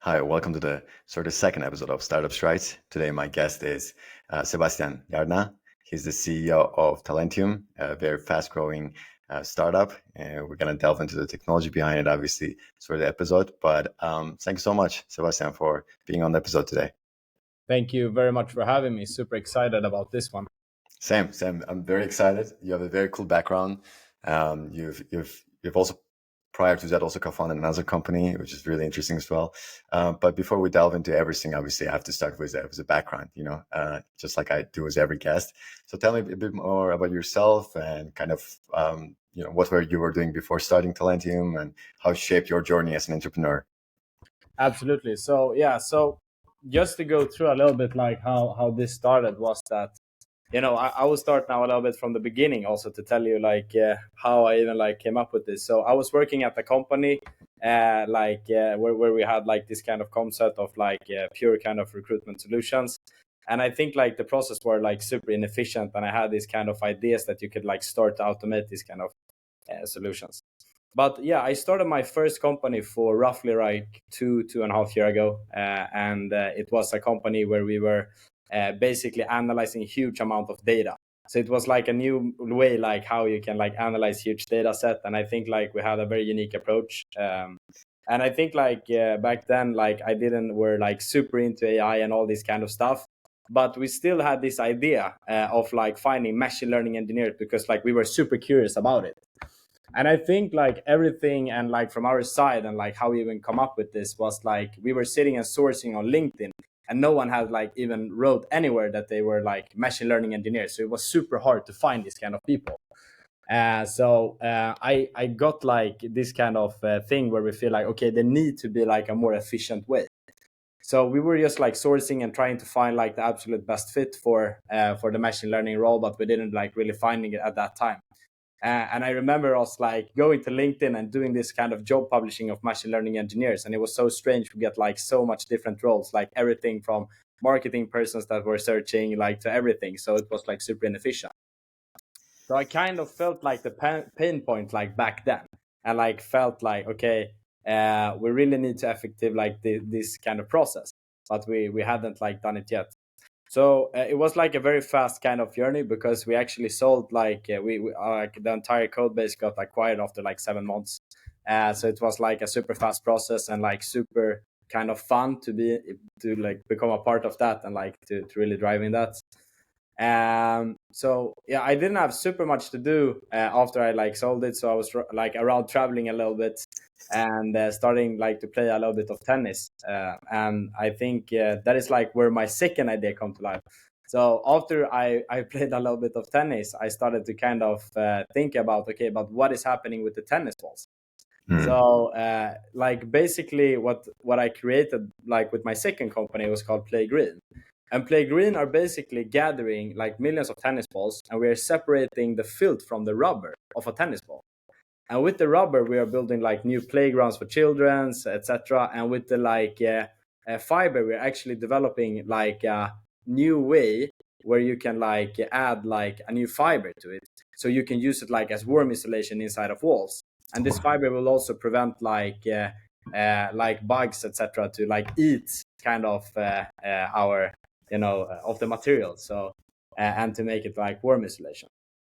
Hi, welcome to the second episode of Startup Strides. Today, my guest is Sebastian Hjärne. He's the CEO of Talentium, a very fast-growing startup. And we're going to delve into the technology behind it, obviously, for the episode. But thanks so much, Sebastian, for being on the episode today. Thank you very much for having me. Super excited about this one. Same. I'm very excited. You have a very cool background. You've also prior to that also co-founded another company, which is really interesting as well. But before we delve into everything, obviously I have to start with a background, just like I do with every guest. So tell me a bit more about yourself and kind of, what you were doing before starting Talentium and how it shaped your journey as an entrepreneur. Absolutely. So just to go through a little bit like how this started was that, I will start now a little bit from the beginning also to tell you how I even came up with this. So I was working at the company where we had like this kind of concept of pure kind of recruitment solutions. And I think the process were super inefficient, and I had these kind of ideas that you could start to automate these kind of solutions. But yeah, I started my first company for roughly 2.5 years ago, and it was a company where we were basically analyzing huge amount of data. So it was like a new way, like how you can analyze huge data set, and I think we had a very unique approach. And I think back then I didn't were super into AI and all this kind of stuff, but we still had this idea of finding machine learning engineers because we were super curious about it. And I think everything and from our side and how we even come up with this was we were sitting and sourcing on LinkedIn, and no one had even wrote anywhere that they were machine learning engineers. So it was super hard to find this kind of people. I got this kind of thing where we feel okay, there need to be a more efficient way. So we were just sourcing and trying to find the absolute best fit for the machine learning role, but we didn't really finding it at that time. And I remember us going to LinkedIn and doing this kind of job publishing of machine learning engineers. And it was so strange to get so much different roles, everything from marketing persons that were searching to everything. So it was super inefficient. So I kind of felt the pain point back then, and felt okay, we really need to effective this kind of process, but we hadn't done it yet. So it was a very fast kind of journey because we actually sold the entire code base got acquired after 7 months. So it was a super fast process and super kind of fun to become a part of that and to really drive in that. So yeah, I didn't have super much to do after I sold it. So I was around traveling a little bit and starting to play a little bit of tennis. And I think that is where my second idea come to life. So after I played a little bit of tennis, I started to kind of think about, okay, but what is happening with the tennis balls? So basically what I created with my second company was called Play Green. And Play Green are basically gathering millions of tennis balls, and we are separating the filth from the rubber of a tennis ball. And with the rubber, we are building new playgrounds for children, etc. And with the fiber, we're actually developing a new way where you can add a new fiber to it, so you can use it as worm insulation inside of walls. And this fiber will also prevent bugs, etc. to eat kind of our of the material. So and to make it worm insulation.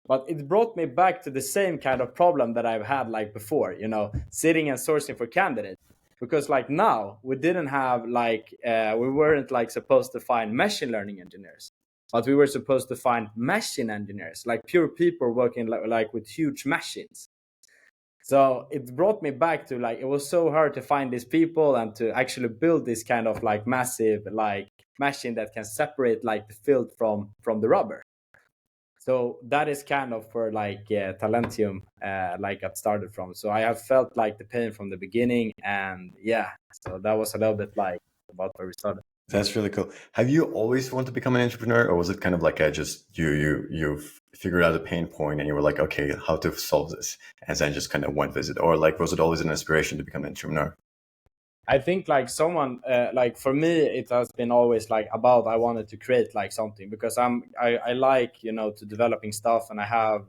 But it brought me back to the same kind of problem that I've had before, sitting and sourcing for candidates. Because now we didn't have we weren't supposed to find machine learning engineers, but we were supposed to find machine engineers, pure people working with huge machines. So it brought me back to it was so hard to find these people and to actually build this kind of massive machine that can separate the filth from the rubber. So that is kind of where Talentium got started from. So I have felt the pain from the beginning, and yeah, so that was a little bit about where we started. That's really cool. Have you always wanted to become an entrepreneur, or was it kind of just you've figured out a pain point and you were like, okay, how to solve this, and then just kind of went with it, or was it always an inspiration to become an entrepreneur? I think someone for me it has been always about I wanted to create something, because I like to developing stuff, and I have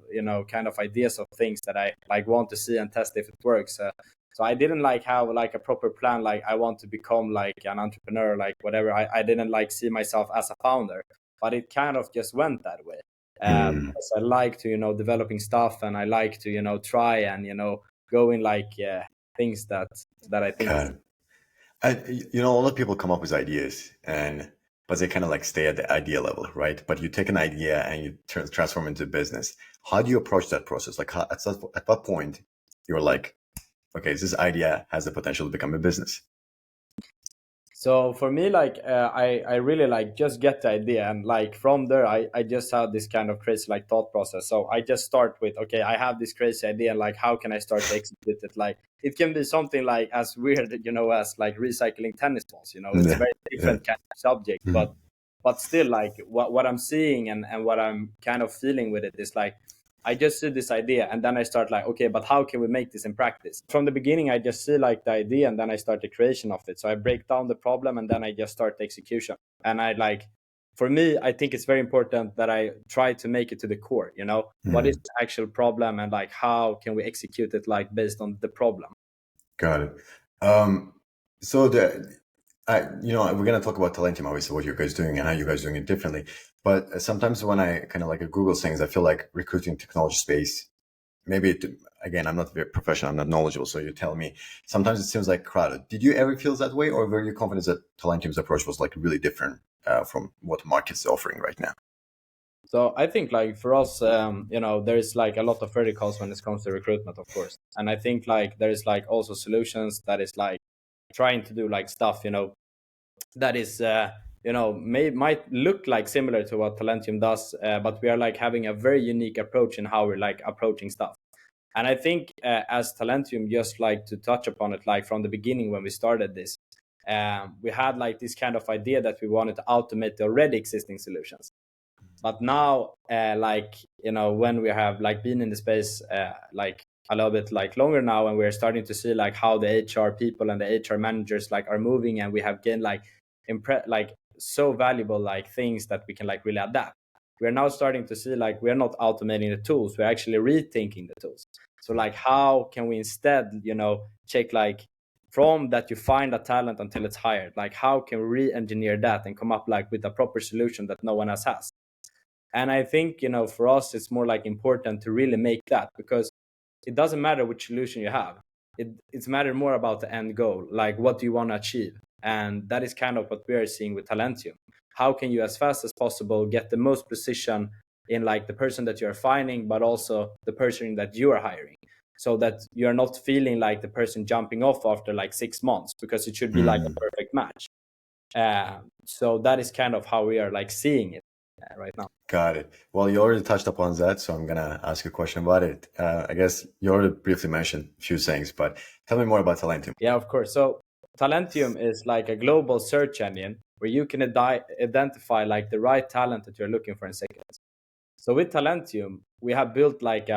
kind of ideas of things that I want to see and test if it works. So I didn't like have like a proper plan, like I want to become like an entrepreneur, like whatever. I didn't like see myself as a founder, but it kind of just went that way. Because I like to, developing stuff, and I like to, try and, go in like things that I think is. God. A lot of people come up with ideas, but they kind of like stay at the idea level, right? But you take an idea and you transform into business. How do you approach that process? Like, at what point you're like, okay, this idea has the potential to become a business? So for me, like I really like just get the idea, and like from there I just have this kind of crazy like thought process. So I just start with, okay, I have this crazy idea, and like how can I start to execute it? Like it can be something like as weird, as like recycling tennis balls. It's a Yeah. very Yeah. different kind of subject, Mhm. but still, like what I'm seeing and what I'm kind of feeling with it is like I just see this idea, and then I start like, okay, but how can we make this in practice? From the beginning, I just see like the idea, and then I start the creation of it. So I break down the problem, and then I just start the execution. And I like, for me, I think it's very important that I try to make it to the core. What is Mhm. the actual problem, and like how can we execute it like based on the problem? Got it. Um, so we're gonna talk about Talentium, obviously, what you guys doing and how you guys doing it differently. But sometimes when I kind of like Google things, I feel like recruiting technology space. Maybe again, I'm not very professional, I'm not knowledgeable, so you tell me. Sometimes it seems like crowded. Did you ever feel that way, or were you confident that Talentium's approach was like really different from what market's offering right now? So I think like for us, there is like a lot of verticals when it comes to recruitment, of course. And I think like there is like also solutions that is like trying to do like stuff, that is might look like similar to what Talentium does, but we are like having a very unique approach in how we're like approaching stuff. And I think as Talentium, just like to touch upon it, like from the beginning when we started this, we had like this kind of idea that we wanted to automate the already existing solutions. But now like when we have like been in the space like a little bit like longer now, and we're starting to see like how the HR people and the HR managers like are moving, and we have gained like like so valuable like things that we can like really adapt. We're now starting to see like we're not automating the tools, we're actually rethinking the tools. So like how can we instead check like from that you find a talent until it's hired, like how can we re-engineer that and come up like with a proper solution that no one else has. And I think, for us, it's more like important to really make that, because it doesn't matter which solution you have. It's matter more about the end goal, like what do you want to achieve? And that is kind of what we are seeing with Talentium. How can you, as fast as possible, get the most precision in like the person that you're finding, but also the person that you are hiring, so that you're not feeling like the person jumping off after like 6 months, because it should be like a Mm, perfect match. So that is kind of how we are like seeing it right now. got it. Well, you already touched upon that, so I'm gonna ask you a question about it. I guess you already briefly mentioned a few things, but tell me more about Talentium. Yeah, of course. So Talentium is like a global search engine where you can identify like the right talent that you're looking for in seconds. So with Talentium, we have built like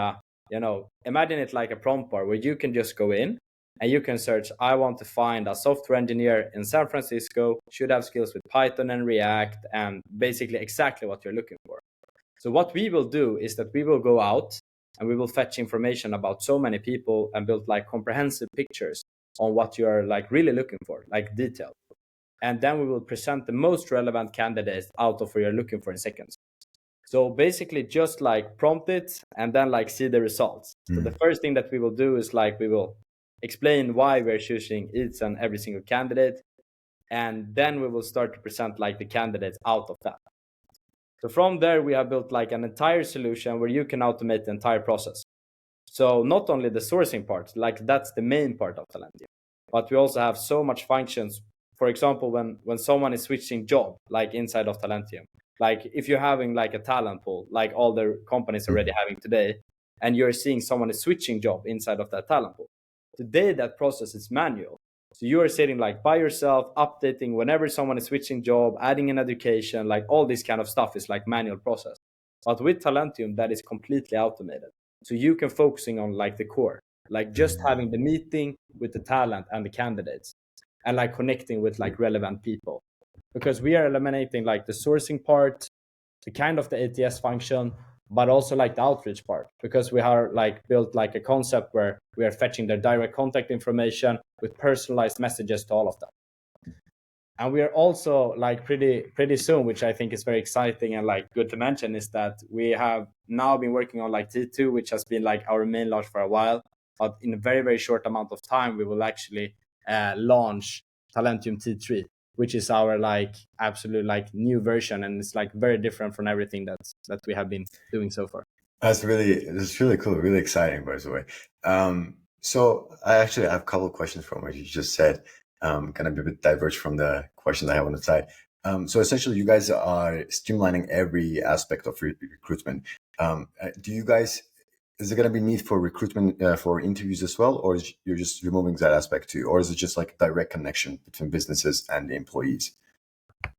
imagine it like a prompt bar where you can just go in and you can search, I want to find a software engineer in San Francisco, should have skills with Python and React, and basically exactly what you're looking for. So what we will do is that we will go out and we will fetch information about so many people and build like comprehensive pictures on what you're like really looking for, like detail. And then we will present the most relevant candidates out of what you're looking for in seconds. So basically just like prompt it and then like see the results. So the Mm, first thing that we will do is like we will explain why we're choosing each and every single candidate. And then we will start to present like the candidates out of that. So from there, we have built like an entire solution where you can automate the entire process. So not only the sourcing part, like that's the main part of Talentium, but we also have so much functions. For example, when someone is switching job, like inside of Talentium, like if you're having like a talent pool, like all the companies already mm, having today, and you're seeing someone is switching job inside of that talent pool. Today, that process is manual. So you are sitting like by yourself, updating whenever someone is switching job, adding an education, like all this kind of stuff is like manual process. But with Talentium, that is completely automated. So you can focusing on like the core, like just mm. having the meeting with the talent and the candidates, and like connecting with like relevant people. Because we are eliminating like the sourcing part, the kind of the ATS function, but also like the outreach part, because we are like built like a concept where we are fetching their direct contact information with personalized messages to all of them. And we are also like pretty soon, which I think is very exciting and like good to mention, is that we have now been working on like T2, which has been like our main launch for a while, but in a very short amount of time we will actually launch Talentium T3, which is our like absolute like new version, and it's like very different from everything that we have been doing so far. That's really cool, really exciting, by the way. So I actually have a couple of questions from what you just said. Gonna be a bit diverge from the questions I have on the side. So essentially, you guys are streamlining every aspect of recruitment. Do you guys, is there gonna be need for recruitment for interviews as well, or you're just removing that aspect too, or is it just like a direct connection between businesses and the employees?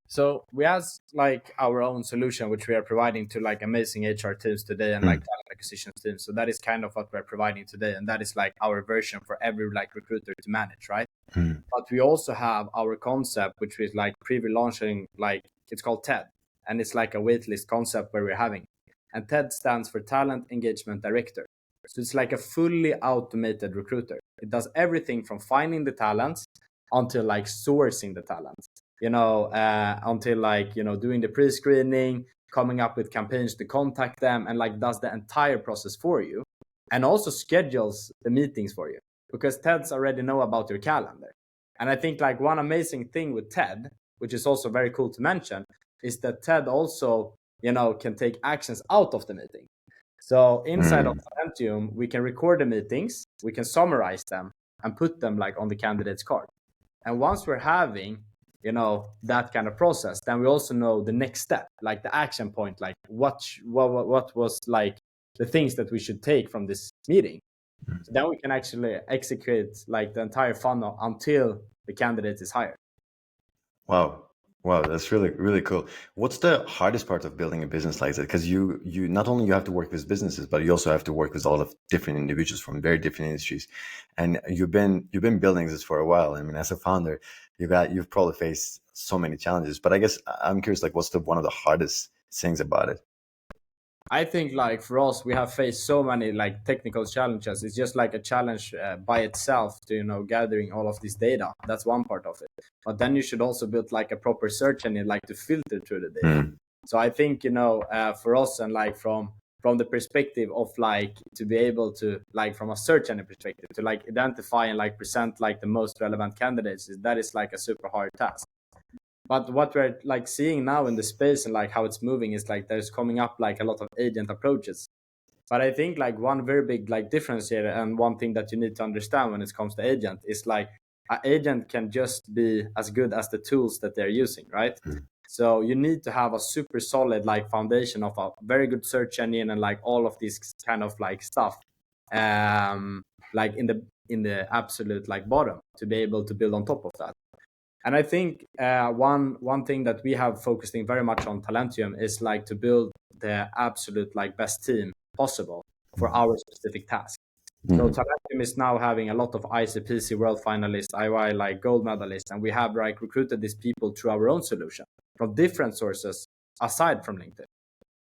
So we have like our own solution, which we are providing to like amazing HR teams today and like talent acquisition teams. So that is kind of what we're providing today, and that is like our version for every like recruiter to manage, right? But we also have our concept, which is like pre-launching, like it's called TED, and it's like a waitlist concept where we're having, and TED stands for Talent Engagement Director. So it's like a fully automated recruiter. It does everything from finding the talents until like sourcing the talents, until like, doing the pre-screening, coming up with campaigns to contact them, and like does the entire process for you, and also schedules the meetings for you, because TEDs already know about your calendar. And I think like one amazing thing with TED, which is also very cool to mention, is that TED also, can take actions out of the meeting. So inside of Talentium, we can record the meetings, we can summarize them, and put them like on the candidate's card. And once we're having, that kind of process, then we also know the next step, like the action point, like what was like the things that we should take from this meeting. So then we can actually execute like the entire funnel until the candidate is hired. Wow. Wow, that's really cool. What's the hardest part of building a business like that? Because you not only you have to work with businesses, but you also have to work with a lot of different individuals from very different industries. And you've been building this for a while. I mean, as a founder, you've probably faced so many challenges. But I guess I'm curious, like, what's the one of the hardest things about it? I think like for us, we have faced so many like technical challenges. It's just like a challenge by itself to, gathering all of this data. That's one part of it. But then you should also build like a proper search engine, like to filter through the data. So I think, for us, and like from the perspective of like to be able to like from a search engine perspective to like identify and like present like the most relevant candidates, that is like a super hard task. But what we're like seeing now in the space and like how it's moving is like there's coming up like a lot of agent approaches. But I think like one very big like difference here, and one thing that you need to understand when it comes to agent, is like an agent can just be as good as the tools that they're using, right? So you need to have a super solid like foundation of a very good search engine and like all of this kind of like stuff, like in the absolute like bottom, to be able to build on top of that. And I think one thing that we have focusing very much on Talentium is like to build the absolute like best team possible for our specific task. So Talentium is now having a lot of ICPC world finalists, IY like gold medalists, and we have like recruited these people through our own solution from different sources aside from LinkedIn.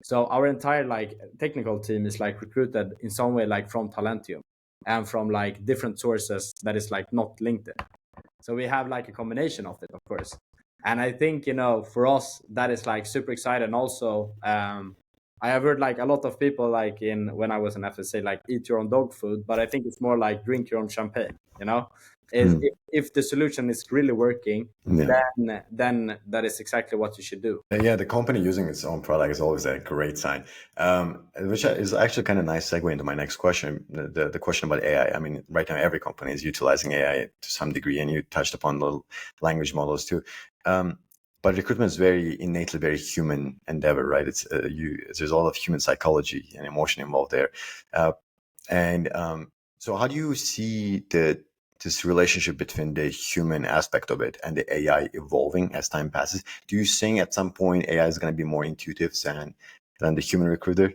So our entire like technical team is like recruited in some way like from Talentium and from like different sources that is like not LinkedIn. So we have like a combination of it, of course. And I think, for us, that is like super exciting. And also, I have heard like a lot of people like when I was in FSA, like eat your own dog food, but I think it's more like drink your own champagne, is if the solution is really working, Yeah. then that is exactly what you should do. Yeah, the company using its own product is always a great sign, which is actually kind of nice segue into my next question, the question about AI. I mean, right now every company is utilizing AI to some degree, and you touched upon the language models too. But recruitment is innately very human endeavor, right? There's a lot of human psychology and emotion involved there, so how do you see this relationship between the human aspect of it and the AI evolving as time passes? Do you think at some point AI is going to be more intuitive than the human recruiter?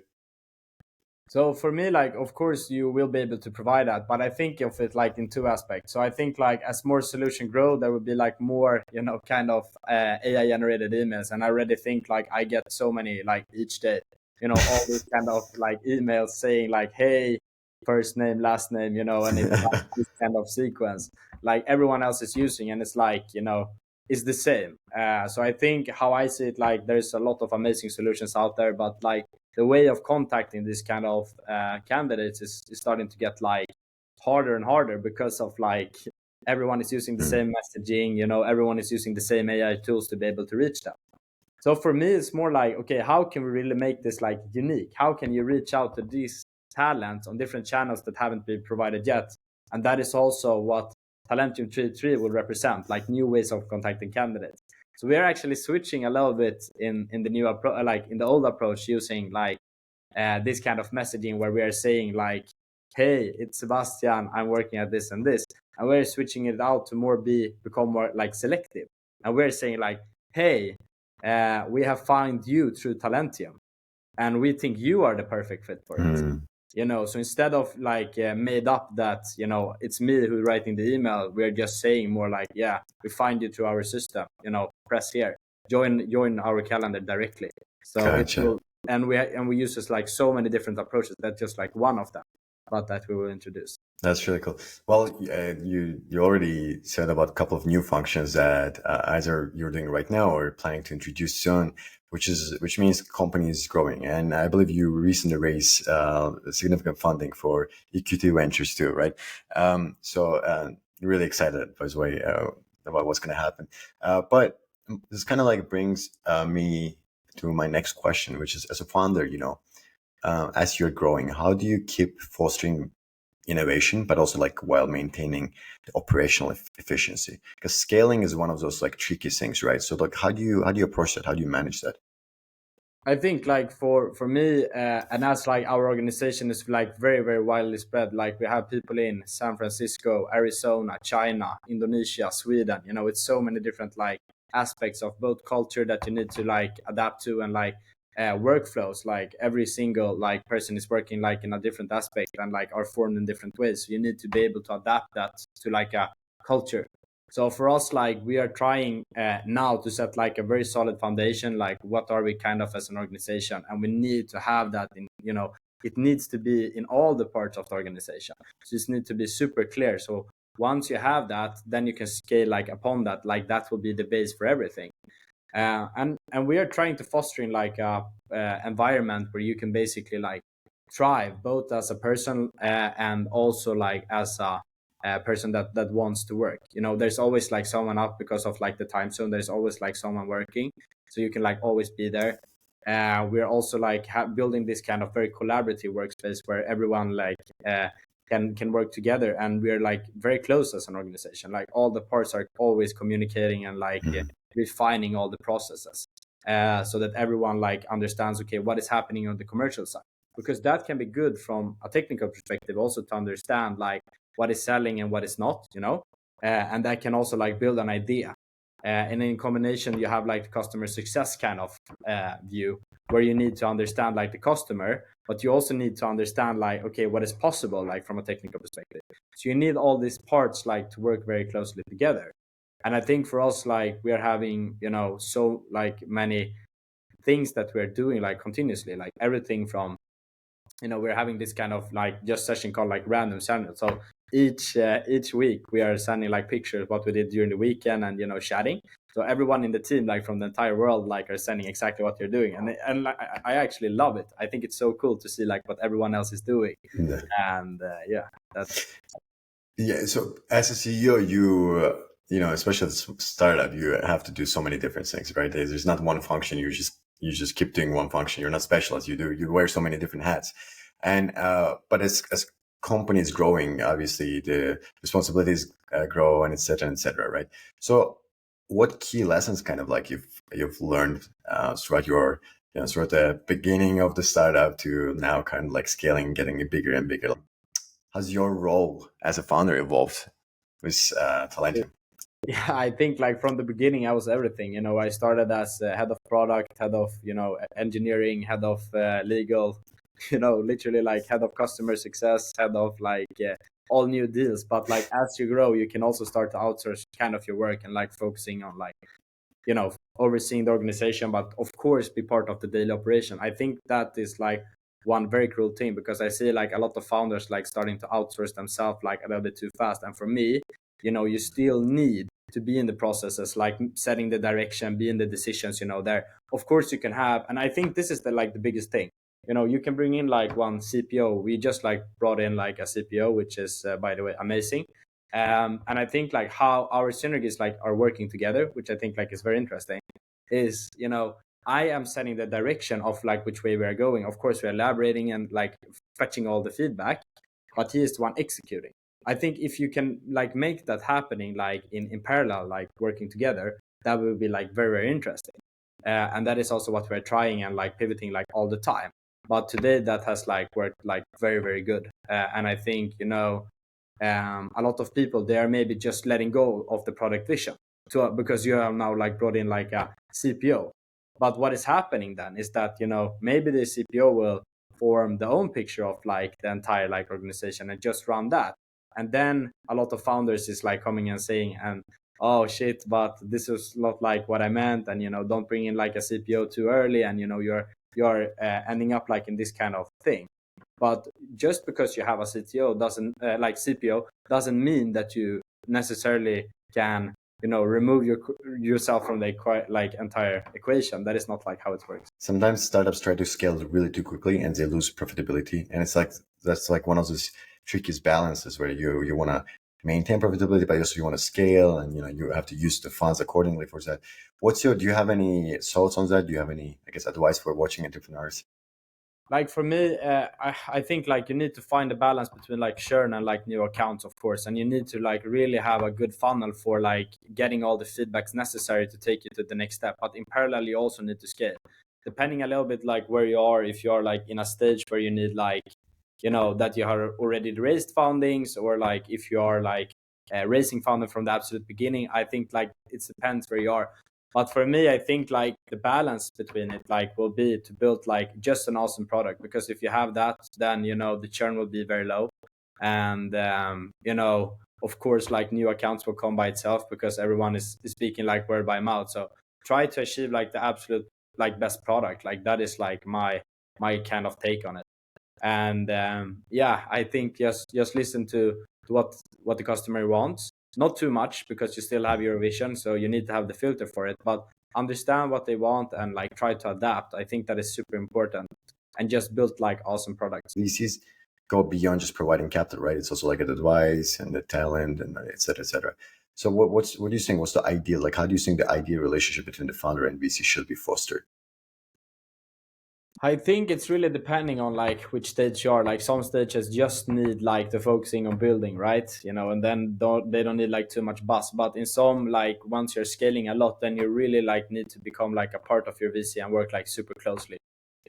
So for me, like, of course, you will be able to provide that, but I think of it like in two aspects. So I think like as more solution grow, there will be like more, kind of AI generated emails. And I already think like I get so many like each day. all these kind of like emails saying like, hey, first name, last name, and it's like this kind of sequence like everyone else is using, and it's like, it's the same. So I think how I see it, like there's a lot of amazing solutions out there, but like the way of contacting this kind of candidates is starting to get like harder and harder because of like everyone is using the same messaging, everyone is using the same AI tools to be able to reach them. So for me, it's more like, okay, how can we really make this like unique? How can you reach out to these talents on different channels that haven't been provided yet? And that is also what Talentium 3.3 will represent, like new ways of contacting candidates. So we are actually switching a little bit in the new approach, like in the old approach, using like this kind of messaging where we are saying like, hey, it's Sebastian, I'm working at this and this. And we're switching it out to become more like selective. And we're saying like, hey, we have found you through Talentium, and we think you are the perfect fit for it. So instead of like made up that it's me who's writing the email, we're just saying more like, yeah, we find you through our system, press here, join our calendar directly. So it Gotcha. will, and we use just like so many different approaches. That's just like one of them, but that we will introduce. That's really cool. Well, you already said about a couple of new functions that either you're doing right now or planning to introduce soon, which means company is growing. And I believe you recently raised significant funding for EQT Ventures too, right? So really excited, by the way, about what's going to happen. But this kind of like brings me to my next question, which is, as a founder, as you're growing, how do you keep fostering innovation, but also like while maintaining the operational efficiency? Because scaling is one of those like tricky things, right? So like, how do you approach that? How do you manage that? I think like for me, and as like our organization is like very very widely spread. Like we have people in San Francisco, Arizona, China, Indonesia, Sweden. It's so many different like aspects of both culture that you need to like adapt to, and like workflows. Like every single like person is working like in a different aspect and like are formed in different ways. So you need to be able to adapt that to like a culture. So for us, like we are trying now to set like a very solid foundation, like what are we kind of as an organization, and we need to have that in, it needs to be in all the parts of the organization. So it needs to be super clear. So once you have that, then you can scale like upon that, like that will be the base for everything. And we are trying to foster in like a environment where you can basically like thrive both as a person and also like as a person that wants to work. There's always like someone up because of like the time zone. There's always like someone working, so you can like always be there. We're also like building this kind of very collaborative workspace where everyone like can work together, and we're like very close as an organization. Like all the parts are always communicating and like refining all the processes, so that everyone like understands, okay, what is happening on the commercial side, because that can be good from a technical perspective also to understand like what is selling and what is not, and that can also like build an idea. And in combination, you have like the customer success kind of view, where you need to understand like the customer, but you also need to understand like, okay, what is possible like from a technical perspective. So you need all these parts like to work very closely together. And I think for us, like we are having, so like many things that we're doing like continuously, like everything from, we're having this kind of like just session called like random channel. So each week we are sending like pictures what we did during the weekend, and chatting. So everyone in the team, like from the entire world, like are sending exactly what you're doing, and like, I actually love it. I think it's so cool to see like what everyone else is doing. Yeah. And yeah, that's Yeah. So as a CEO, especially as a startup, you have to do so many different things, right? There's not one function. You just keep doing one function. You're not specialized. You wear so many different hats. And but as companies growing, obviously the responsibilities grow, and et cetera, right? So what key lessons kind of like you've learned throughout your throughout the beginning of the startup to now kind of like scaling, getting it bigger and bigger? How's your role as a founder evolved with Talentium? yeah, I think like from the beginning I was everything. I started as head of product, head of engineering, head of legal, literally like head of customer success, head of like all new deals. But like as you grow, you can also start to outsource kind of your work and like focusing on like overseeing the organization, but of course be part of the daily operation. I think that is like one very cool thing, because I see like a lot of founders like starting to outsource themselves like a little bit too fast. And for me, you still need to be in the processes, like setting the direction, be in the decisions, there. Of course you can have, and I think this is the biggest thing. You can bring in like one CPO. We just like brought in like a CPO, which is by the way amazing. And I think like how our synergies like are working together, which I think like is very interesting, is I am setting the direction of like which way we are going. Of course, we're elaborating and like fetching all the feedback, but he is the one executing. I think if you can like make that happening like in parallel, like working together, that will be like very, very interesting. And that is also what we're trying and like pivoting like all the time. But today that has like worked like very, very good. And I think, a lot of people, they are maybe just letting go of the product vision because you have now like brought in like a CPO. But what is happening then is that, maybe the CPO will form the own picture of like the entire like organization and just run that. And then a lot of founders is like coming and saying, and oh shit, but this is not like what I meant. And, don't bring in like a CPO too early. And, you're ending up like in this kind of thing. But just because you have a CTO doesn't like CPO doesn't mean that you necessarily can remove yourself from the like entire equation. That is not like how it works. Sometimes startups try to scale really too quickly and they lose profitability, and it's like that's like one of those trickiest balances where you want to maintain profitability, but also you want to scale, and you have to use the funds accordingly for that. Do you have any thoughts on that? Do you have any, I guess, advice for watching entrepreneurs? Like for me, I think like you need to find a balance between like churn and like new accounts, of course, and you need to like really have a good funnel for like getting all the feedbacks necessary to take you to the next step. But in parallel, you also need to scale, depending a little bit like where you are. If you are like in a stage where you need like that you have already raised fundings, or like if you are like raising funding from the absolute beginning, I think like it depends where you are. But for me, I think like the balance between it like will be to build like just an awesome product, because if you have that, then the churn will be very low. And of course like new accounts will come by itself, because everyone is speaking like word by mouth. So try to achieve like the absolute like best product. Like that is like my kind of take on it. And yeah, I think just listen to what the customer wants, not too much, because you still have your vision, so you need to have the filter for it, but understand what they want and like try to adapt. I think that is super important, and just build like awesome products. VCs go beyond just providing capital, right? It's also like an advice and the talent and et cetera, et cetera. So what do you think? What's the ideal? Like, how do you think the ideal relationship between the founder and VC should be fostered? I think it's really depending on like which stage you are. Like some stages just need like the focusing on building, right? And then they don't need like too much buzz. But in some, like once you're scaling a lot, then you really like need to become like a part of your VC and work like super closely.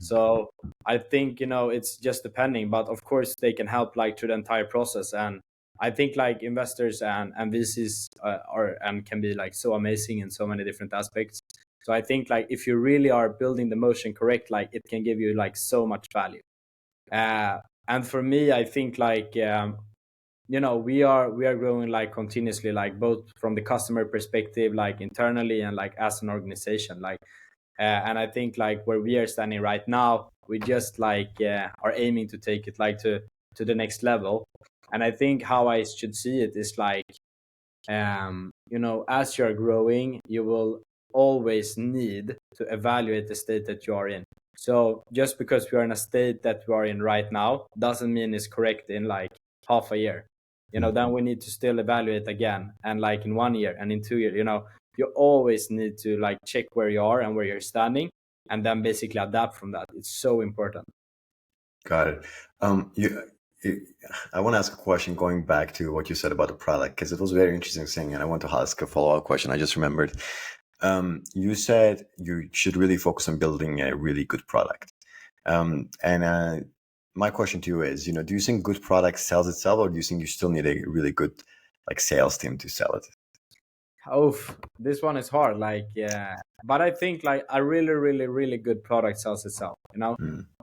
So I think it's just depending, but of course they can help like through the entire process. And I think like investors and VCs are and can be like so amazing in so many different aspects. So I think like if you really are building the motion correct, like it can give you like so much value. And for me, I think like we are growing like continuously, like both from the customer perspective, like internally, and like as an organization, like and I think like where we are standing right now, we just like are aiming to take it like to the next level. And I think how I should see it is like as you're growing, you will always need to evaluate the state that you are in. So just because we are in a state that we are in right now doesn't mean it's correct in like half a year. Then we need to still evaluate again, and like in 1 year and in 2 years. You always need to like check where you are and where you're standing, and then basically adapt from that. It's so important. Got it. I want to ask a question going back to what you said about the product, because it was a very interesting thing, and I want to ask a follow-up question. I just remembered. You said you should really focus on building a really good product. And my question to you is, do you think good product sells itself, or do you think you still need a really good like sales team to sell it? Oh, this one is hard. Like, yeah, but I think like a really, really, really good product sells itself.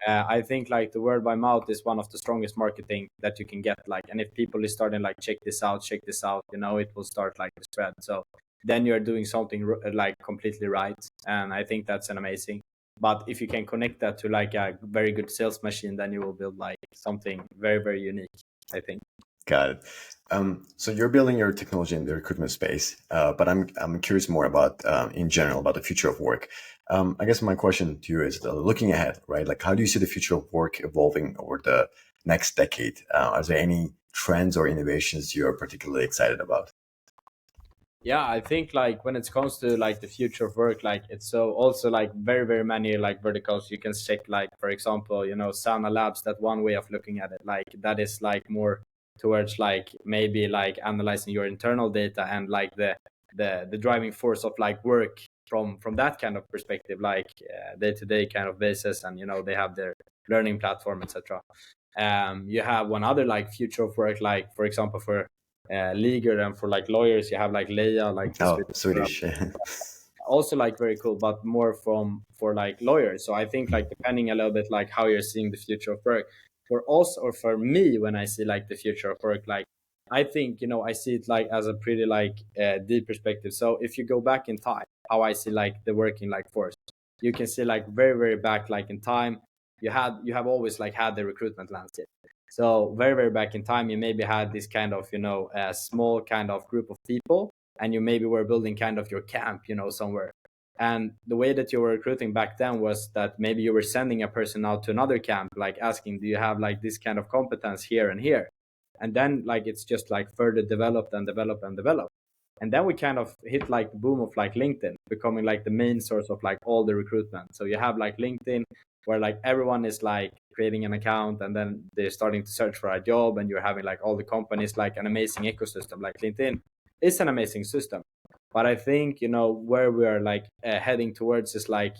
I think like the word by mouth is one of the strongest marketing that you can get. Like, and if people is starting like check this out, it will start like to spread. So then you're doing something like completely right. And I think that's an amazing. But if you can connect that to like a very good sales machine, then you will build like something very, very unique, I think. Got it. So you're building your technology in the recruitment space, but I'm curious more about in general about the future of work. I guess my question to you is looking ahead, right? Like, how do you see the future of work evolving over the next decade? Are there any trends or innovations you are particularly excited about? Yeah, I think like when it comes to like the future of work, like it's so also like very, very many like verticals you can check, like for example, Sana Labs, that one way of looking at it, like that is like more towards like maybe like analyzing your internal data and like the driving force of like work from that kind of perspective, like day-to-day kind of basis. And they have their learning platform, etc. You have one other like future of work, like for example for legal and for like lawyers, you have like Leia, like the Oh, Swedish firm. Swedish. Also like very cool, but more from for like lawyers. So I think like depending a little bit like how you're seeing the future of work for us, or for me, when I see like the future of work, like I think I see it like as a pretty like deep perspective. So if you go back in time, how I see like the working like force, you can see like very, very back like in time, you have always like had the recruitment landscape. So very, very back in time, you maybe had this kind of a small kind of group of people, and you maybe were building kind of your camp somewhere. And the way that you were recruiting back then was that maybe you were sending a person out to another camp, like asking, do you have like this kind of competence here and here? And then like it's just like further developed and developed and developed. And then we kind of hit like the boom of like LinkedIn becoming like the main source of like all the recruitment. So you have like LinkedIn, where like everyone is like creating an account, and then they're starting to search for a job, and you're having like all the companies, like an amazing ecosystem. Like LinkedIn is an amazing system. But I think where we are like heading towards is like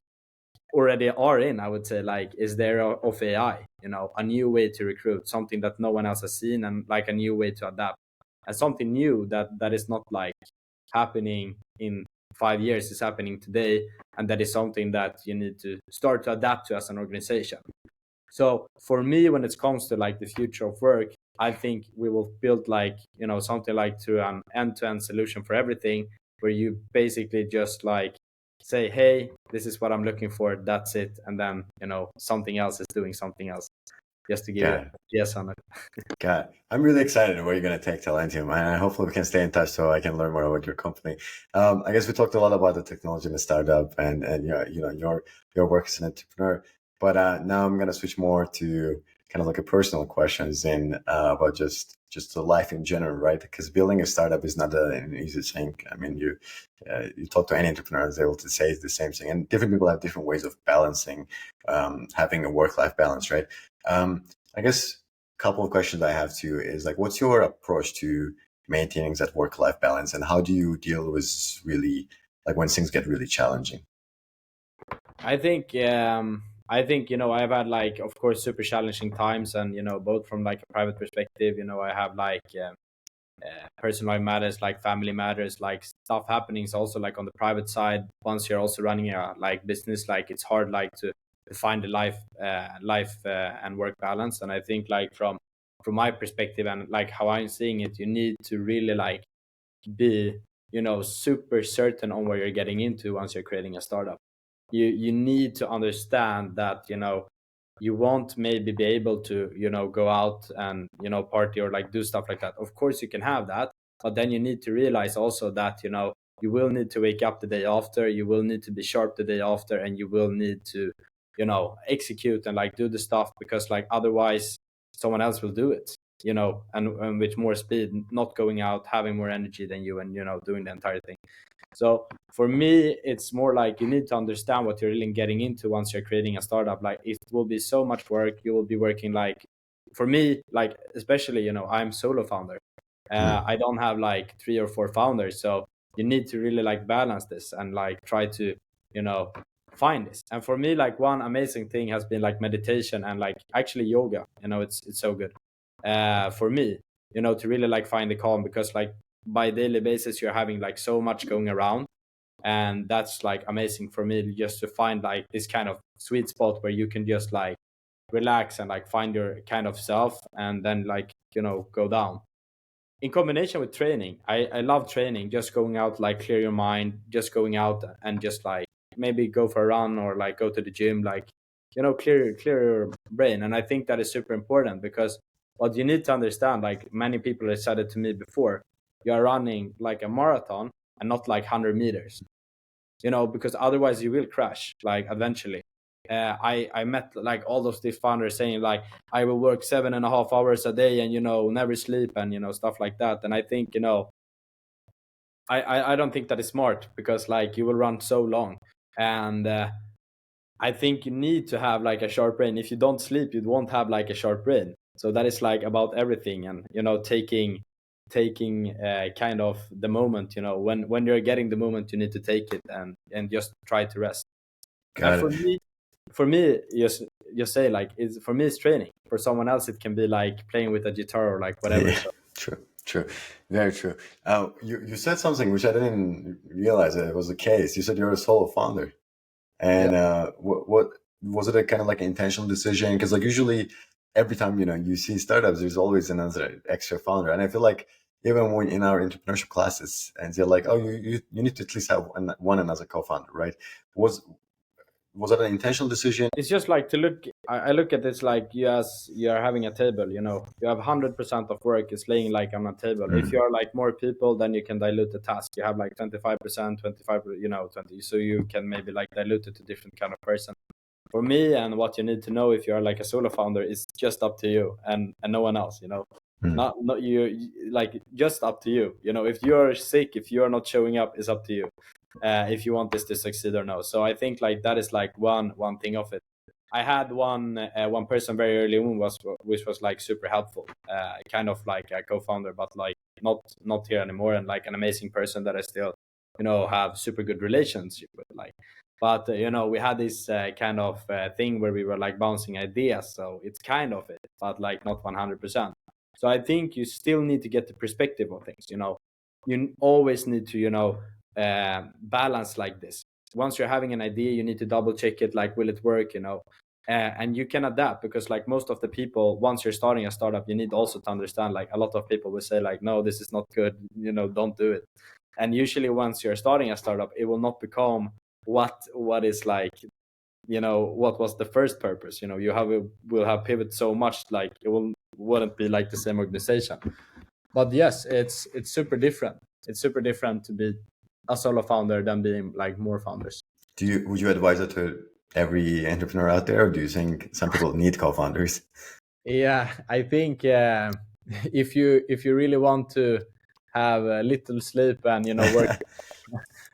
already are in, I would say, like is there of AI, a new way to recruit, something that no one else has seen, and like a new way to adapt, and something new that is not like happening in 5 years, is happening today. And that is something that you need to start to adapt to as an organization. So for me, when it comes to like the future of work, I think we will build like something like to an end-to-end solution for everything, where you basically just like say, hey, this is what I'm looking for, that's it. And then something else is doing something else, just to give you Got a it. yes on it. Got it. I'm really excited where you're going to take Talentium, and hopefully we can stay in touch so I can learn more about your company. I guess we talked a lot about the technology and the startup, and your work as an entrepreneur. But now I'm going to switch more to kind of like a personal questions and about just the life in general, right? Because building a startup is not an easy thing. I mean, you talk to any entrepreneur, they're able to say the same thing, and different people have different ways of balancing having a work-life balance, right? I guess couple of questions I have to you is like, what's your approach to maintaining that work-life balance, and how do you deal with really like when things get really challenging? I think I've had like, of course, super challenging times, and both from like a private perspective, I have like personal matters, like family matters, like stuff happenings also like on the private side. Once you're also running a like business, like it's hard like to find the life and work balance. And I think like from my perspective and like how I'm seeing it, you need to really like be super certain on what you're getting into once you're creating a startup. You need to understand that you won't maybe be able to go out and party or like do stuff like that. Of course you can have that, but then you need to realize also that you will need to wake up the day after, you will need to be sharp the day after, and you will need to execute and like do the stuff, because like otherwise someone else will do it, and with more speed, not going out, having more energy than you, and doing the entire thing. So for me, it's more like you need to understand what you're really getting into once you're creating a startup. Like it will be so much work. You will be working like, for me, like especially, I'm solo founder. Hmm. I don't have like three or four founders. So you need to really like balance this and like try to, you know, find this. And for me, like one amazing thing has been like meditation and like actually yoga. It's so good for me, to really like find the calm, because like by daily basis you're having like so much going around, and that's like amazing for me just to find like this kind of sweet spot where you can just like relax and like find your kind of self, and then like go down. in combination with training, I love training, just going out, like clear your mind, just going out and just like maybe go for a run or like go to the gym, like, clear your brain. And I think that is super important, because what you need to understand, like many people have said it to me before, you are running like a marathon and not like 100 meters, because otherwise you will crash like eventually. I met like all of these founders saying like, I will work 7.5 hours a day and never sleep and stuff like that. And I think I don't think that is smart, because like you will run so long. And I think you need to have like a sharp brain. If you don't sleep, you won't have like a sharp brain. So that is like about everything, and taking kind of the moment. When you're getting the moment, you need to take it and just try to rest. And Got it. for me, just say like, it's for me it's training. For someone else, it can be like playing with a guitar or like whatever. Yeah, So true, true, very true. You said something which I didn't realize that it was the case. You said you're a solo founder, yeah, and what was it, a kind of like an intentional decision? Because like usually every time you see startups, there's always another extra founder, and I feel like even when in our entrepreneurship classes, and they're like, oh, you need to at least have one another co-founder, right? Was it an intentional decision? it's just like to look. I look at this like, you are having a table. You have 100% of work is laying like on a table. If you Mm, are like more people, then you can dilute the task. You have like 25%, 25, 20, so you can maybe like dilute it to different kind of person. For me, and what you need to know if you are like a solo founder, is just up to you and no one else. mm. Not like, just up to you. If you're sick, if you're not showing up, it's up to you. If you want this to succeed or no. So I think like that is like one thing of it. I had one person very early on, which was like super helpful, kind of like a co-founder, but like not here anymore, and like an amazing person that I still have super good relationship with, like. But we had this kind of thing where we were like bouncing ideas, so it's kind of it, but like not 100%. So I think you still need to get the perspective of things. You always need to balance like this. Once you're having an idea, you need to double check it, like, will it work? And you can adapt, because like most of the people, once you're starting a startup, you need also to understand, like, a lot of people will say like, no, this is not good, don't do it. And usually once you're starting a startup, it will not become what is like, what was the first purpose. Will have pivot so much, like it wouldn't be like the same organization. But yes, it's super different. It's super different to be a solo founder than being like more founders. Would you advise it to every entrepreneur out there, or do you think some people need co-founders? Yeah, I think if you really want to have a little sleep and work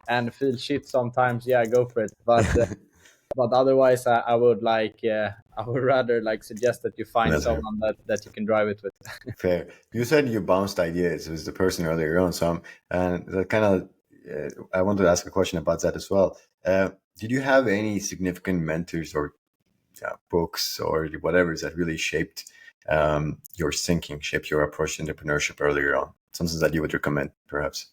and feel shit sometimes, yeah, go for it. But otherwise, I would like I would rather like suggest that you find Another. someone that you can drive it with. Fair. You said you bounced ideas with the person earlier on, so and that kind of I wanted to ask a question about that as well. Did you have any significant mentors or books or whatever that really shaped your thinking, shaped your approach to entrepreneurship earlier on? Something that you would recommend, perhaps?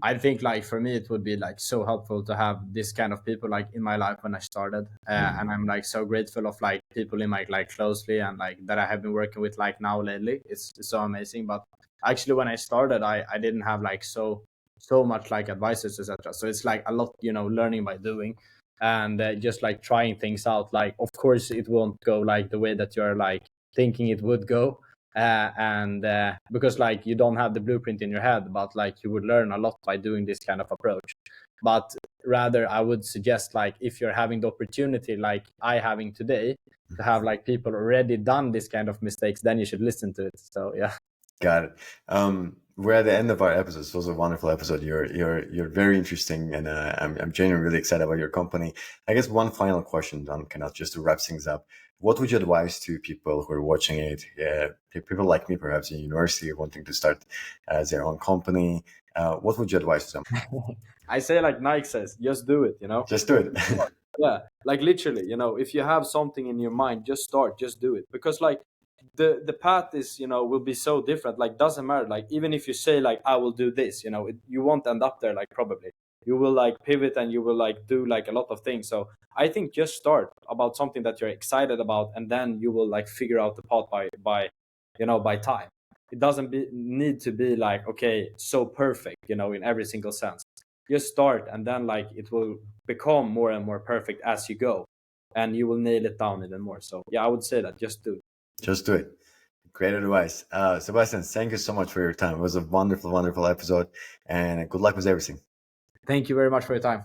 I think like for me it would be like so helpful to have this kind of people like in my life when I started, Mm. and I'm like so grateful of like people in my like closely and like that I have been working with like now lately. It's so amazing. But actually when I started, I didn't have like so much like advices, etc. So it's like a lot learning by doing, and just like trying things out. Like of course it won't go like the way that you're like thinking it would go, and because like you don't have the blueprint in your head, but like you would learn a lot by doing this kind of approach. But rather I would suggest, like, if you're having the opportunity like I having today to have like people already done this kind of mistakes, then you should listen to it. So yeah. Got it. We're at the end of our episode. It was a wonderful episode. You're very interesting, and I'm genuinely really excited about your company. I guess one final question, Don, kind of just to wrap things up. What would you advise to people who are watching it? People like me, perhaps in university, wanting to start their own company. What would you advise to them? I say like Nike says, just do it. Just do it. Yeah, like literally, if you have something in your mind, just start, just do it. Because like the path is will be so different. Like doesn't matter, like even if you say like I will do this, you won't end up there. Like probably you will like pivot and you will like do like a lot of things. So I think just start about something that you're excited about, and then you will like figure out the path by time. it doesn't need to be like, okay, so perfect, you know, in every single sense. Just start, and then like it will become more and more perfect as you go, and you will nail it down even more. So yeah, I would say that just do it. Just do it. Great advice. Sebastian, thank you so much for your time. It was a wonderful, wonderful episode, and good luck with everything. Thank you very much for your time.